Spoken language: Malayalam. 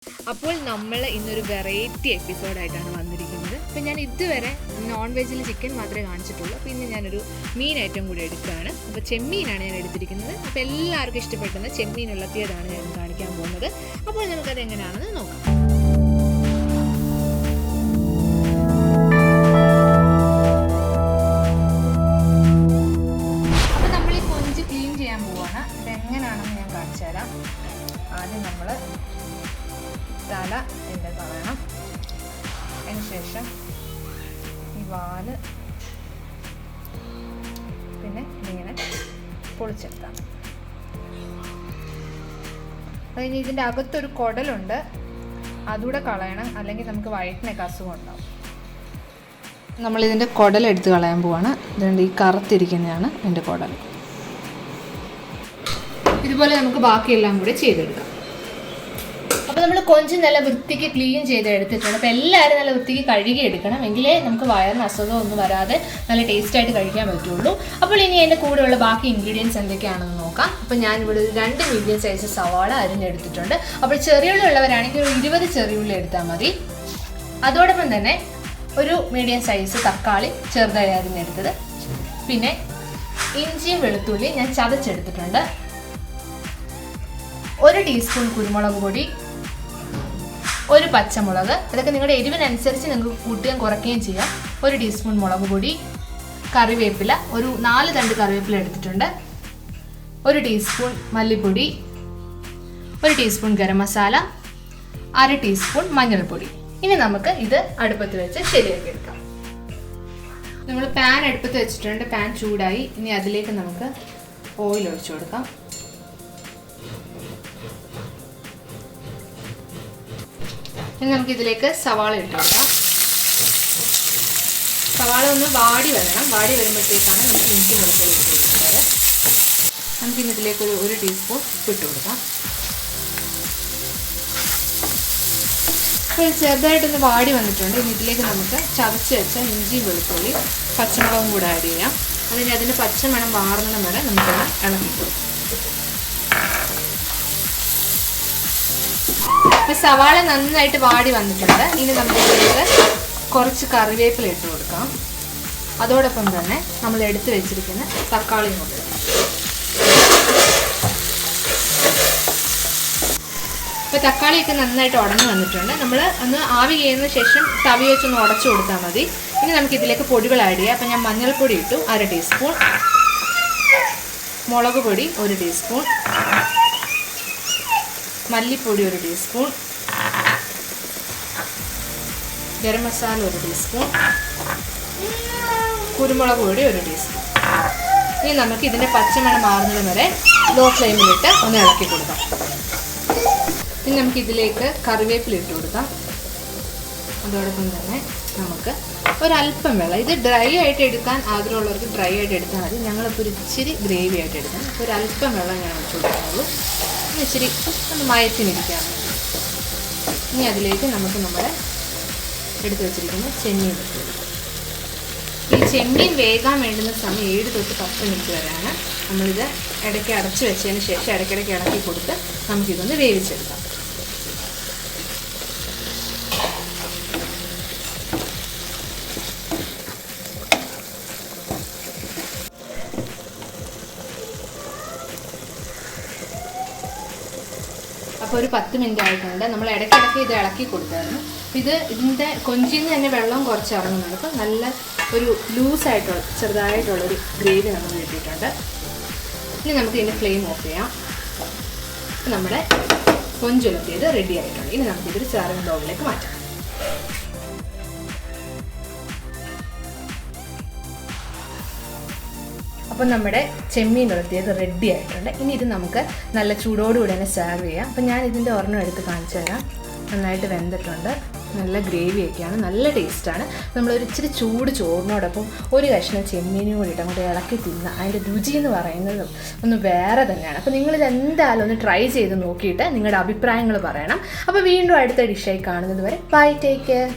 അപ്പോൾ നമ്മൾ ഇന്നൊരു വെറൈറ്റി എപ്പിസോഡായിട്ടാണ് വന്നിരിക്കുന്നത്. അപ്പോൾ ഞാൻ ഇതുവരെ നോൺ വെജിൽ ചിക്കൻ മാത്രമേ കാണിച്ചിട്ടുള്ളൂ. അപ്പോൾ ഇന്ന് ഞാനൊരു മീൻ ഐറ്റം കൂടി എടുക്കുകയാണ്. അപ്പോൾ ചെമ്മീനാണ് ഞാൻ എടുത്തിരിക്കുന്നത്. അപ്പോൾ എല്ലാവർക്കും ഇഷ്ടപ്പെടുന്ന ചെമ്മീൻ ഉള്ളത്തിയതാണ് ഞാൻ കാണിക്കാൻ പോകുന്നത്. അപ്പോൾ നമുക്കത് എങ്ങനെയാണെന്ന് നോക്കാം. അപ്പോൾ നമ്മൾ ഈ കൊഞ്ച് ക്ലീൻ ചെയ്യാൻ പോവുകയാണ്. ഇതെങ്ങനെയാണെന്ന് ഞാൻ കാണിച്ചു തരാം. ആദ്യം നമ്മൾ തല എൻ്റെ കളയണം. അതിന് ശേഷം ഈ വാല് പിന്നെ ഇങ്ങനെ പൊളിച്ചെടുക്കാം. അത് കഴിഞ്ഞ് ഇതിൻ്റെ അകത്തൊരു കുടലുണ്ട്, അതുകൂടെ കളയണം, അല്ലെങ്കിൽ നമുക്ക് വയറ്റിനൊക്കെ അസുഖം ഉണ്ടാവും. നമ്മളിതിൻ്റെ കുടലെടുത്ത് കളയാൻ പോവാണ്. ഇതുകൊണ്ട് ഈ കറുത്തിരിക്കുന്നതാണ് എൻ്റെ കുടൽ. ഇതുപോലെ നമുക്ക് ബാക്കിയെല്ലാം കൂടി ചെയ്തെടുക്കാം. അപ്പോൾ നമ്മൾ കൊഞ്ച് നല്ല വൃത്തിക്ക് ക്ലീൻ ചെയ്ത് എടുത്തിട്ടുണ്ട്. അപ്പോൾ എല്ലാവരും നല്ല വൃത്തിക്ക് കഴുകി എടുക്കണം, എങ്കിലേ നമുക്ക് വയറിന് അസുഖമൊന്നും വരാതെ നല്ല ടേസ്റ്റായിട്ട് കഴിക്കാൻ പറ്റുള്ളൂ. അപ്പോൾ ഇനി അതിൻ്റെ കൂടെയുള്ള ബാക്കി ഇൻഗ്രീഡിയൻസ് എന്തൊക്കെയാണെന്ന് നോക്കാം. അപ്പോൾ ഞാനിവിടെ 2 മീഡിയം സൈസ് സവാള അരിഞ്ഞെടുത്തിട്ടുണ്ട്. അപ്പോൾ ചെറിയുള്ളി ഉള്ളവരാണെങ്കിൽ ഒരു 20 ചെറിയുള്ളി എടുത്താൽ മതി. അതോടൊപ്പം തന്നെ ഒരു മീഡിയം സൈസ് തക്കാളി ചെറുതായി അരിഞ്ഞെടുത്തത്, പിന്നെ ഇഞ്ചിയും വെളുത്തുള്ളി ഞാൻ ചതച്ചെടുത്തിട്ടുണ്ട്, 1 ടീസ്പൂൺ കുരുമുളക് പൊടി, 1 പച്ചമുളക്. ഇതൊക്കെ നിങ്ങളുടെ എരിവിനനുസരിച്ച് നിങ്ങൾക്ക് കൂട്ടുകയും കുറയ്ക്കുകയും ചെയ്യാം. 1 ടീസ്പൂൺ മുളക് പൊടി, കറിവേപ്പില, ഒരു 4 തണ്ട് കറിവേപ്പില എടുത്തിട്ടുണ്ട്, 1 ടീസ്പൂൺ മല്ലിപ്പൊടി, 1 ടീസ്പൂൺ ഗരം മസാല, 1/2 ടീസ്പൂൺ മഞ്ഞൾപ്പൊടി. ഇനി നമുക്ക് ഇത് അടുപ്പത്ത് വെച്ച് ശരിയാക്കി എടുക്കാം. നമ്മൾ പാൻ അടുപ്പത്ത് വെച്ചിട്ടുണ്ട്. പാൻ ചൂടായി. ഇനി അതിലേക്ക് നമുക്ക് ഓയിൽ ഒഴിച്ചു കൊടുക്കാം. ഇനി നമുക്കിതിലേക്ക് സവാള ഇട്ട് കൊടുക്കാം. സവാള ഒന്ന് വാടി വരണം. വാടി വരുമ്പോഴത്തേക്കാണ് നമുക്ക് ഇഞ്ചി വെളുത്തുള്ളി ഇട്ട് കൊടുക്കുന്നത്. നമുക്കിനി ഇതിലേക്ക് ഒരു ടീസ്പൂൺ ഇട്ട് കൊടുക്കാം. ഇപ്പോൾ ചെറുതായിട്ടൊന്ന് വാടി വന്നിട്ടുണ്ട്. ഇനി ഇതിലേക്ക് നമുക്ക് ചതച്ച് വെച്ച ഇഞ്ചി വെളുത്തുള്ളി പച്ചമുളകും കൂടെ ആഡ് ചെയ്യാം. അതിൻ്റെ പച്ചമണം മാറുന്ന വരെ നമുക്കൊന്ന് ഇളക്കി കൊടുക്കാം. ഇപ്പോൾ സവാള നന്നായിട്ട് വാടി വന്നിട്ടുണ്ട്. ഇനി നമുക്ക് ഇതിലേക്ക് കുറച്ച് കറിവേപ്പില ഇട്ട് കൊടുക്കാം. അതോടൊപ്പം തന്നെ നമ്മൾ എടുത്ത് വെച്ചിരിക്കുന്ന തക്കാളിയും കൊടുക്കാം. ഇപ്പോൾ തക്കാളിയൊക്കെ നന്നായിട്ട് ഉടഞ്ഞു വന്നിട്ടുണ്ട്. നമ്മൾ ഒന്ന് ആവി ചെയ്യുന്ന ശേഷം തവി വെച്ചൊന്ന് ഉടച്ചു കൊടുത്താൽ മതി. ഇനി നമുക്ക് ഇതിലേക്ക് പൊടികൾ ആഡ് ചെയ്യാം. അപ്പോൾ ഞാൻ മഞ്ഞൾപ്പൊടി ഇട്ടു 1/2 ടീസ്പൂൺ, മുളക് പൊടി 1 ടീസ്പൂൺ, മല്ലിപ്പൊടി 1 ടീസ്പൂൺ, ഗരം മസാല 1 ടീസ്പൂൺ, കുരുമുളക് പൊടി 1 ടീസ്പൂൺ. ഇനി നമുക്ക് ഇതിൻ്റെ പച്ചമണം മാറുന്നത് വരെ ലോ ഫ്ലെയിമിലിട്ട് ഒന്ന് ഇളക്കി കൊടുക്കാം. ഇനി നമുക്ക് ഇതിലേക്ക് കറിവേപ്പില ഇട്ട് കൊടുക്കാം. അതോടൊപ്പം തന്നെ നമുക്ക് ഒരല്പം വെള്ളം, ഇത് ഡ്രൈ ആയിട്ട് എടുക്കാൻ ആഗ്രഹമുള്ളവർക്ക് ഡ്രൈ ആയിട്ട് എടുത്താൽ മതി. ഞങ്ങളിപ്പോൾ ഒരു ഇച്ചിരി ഗ്രേവി ആയിട്ട് എടുക്കാം. അപ്പോൾ ഒരല്പം വെള്ളം ഞാൻ ഒഴിച്ചു കൊടുക്കുന്നുള്ളൂ. ഇച്ചിരി ഒന്ന് മയത്തിനിരിക്കാൻ വേണ്ടി. ഇനി അതിലേക്ക് നമുക്ക് നമ്മുടെ എടുത്ത് വെച്ചിരിക്കുന്ന ചെമ്മീൻ ഇട്ട് കൊടുക്കാം. ഈ ചെമ്മീൻ വേകാൻ വേണ്ടുന്ന സമയം 7 തൊട്ട് 10 മിനിറ്റ് വരെയാണ്. നമ്മളിത് ഇടയ്ക്ക് അടച്ച് വെച്ചതിന് ശേഷം ഇടയ്ക്കിടയ്ക്ക് ഇളക്കി കൊടുത്ത് നമുക്കിതൊന്ന് വേവിച്ചെടുക്കാം. അപ്പോൾ ഒരു 10 മിനിറ്റ് ആയിട്ടുണ്ട്. നമ്മൾ ഇടയ്ക്കിടയ്ക്ക് ഇത് ഇളക്കി കൊടുത്തായിരുന്നു. ഇതിൻ്റെ കൊഞ്ചിൽ നിന്ന് തന്നെ വെള്ളം കുറച്ച് ഇറങ്ങുന്നുണ്ട്. അപ്പോൾ നല്ല ഒരു ലൂസായിട്ടുള്ള ചെറുതായിട്ടുള്ളൊരു ഗ്രേവി നമ്മൾ കിട്ടിയിട്ടുണ്ട്. ഇനി നമുക്ക് ഇതിൻ്റെ ഫ്ലെയിം ഓഫ് ചെയ്യാം. നമ്മുടെ കൊഞ്ചുലത്തിയത് റെഡി ആയിട്ടുണ്ട്. ഇനി നമുക്കിതൊരു സെർവിംഗ് ബൗളിലേക്ക് മാറ്റാം. അപ്പോൾ നമ്മുടെ ചെമ്മീൻ ഉലത്തിയത് റെഡി ആയിട്ടുണ്ട്. ഇനി ഇത് നമുക്ക് നല്ല ചൂടോടുകൂടി തന്നെ സെർവ് ചെയ്യാം. അപ്പോൾ ഞാൻ ഇതിൻ്റെ ഒരെണ്ണം എടുത്ത് കാണിച്ചു തരാം. നന്നായിട്ട് വെന്തിട്ടുണ്ട്. നല്ല ഗ്രേവിയൊക്കെയാണ്, നല്ല ടേസ്റ്റാണ്. നമ്മളൊരു ഇച്ചിരി ചൂട് ചോറിനോടൊപ്പം ഒരു കഷ്ണം ചെമ്മീനും കൂടി ഇട്ട് അങ്ങോട്ട് ഇളക്കി തിന്ന അതിൻ്റെ രുചി എന്ന് പറയുന്നത് ഒന്ന് വേറെ തന്നെയാണ്. അപ്പോൾ നിങ്ങളിത് എന്തായാലും ഒന്ന് ട്രൈ ചെയ്ത് നോക്കിയിട്ട് നിങ്ങളുടെ അഭിപ്രായങ്ങൾ പറയണം. അപ്പോൾ വീണ്ടും അടുത്ത ഡിഷായി കാണുന്നത് വരെ ബൈ, ടേക്ക് കെയർ.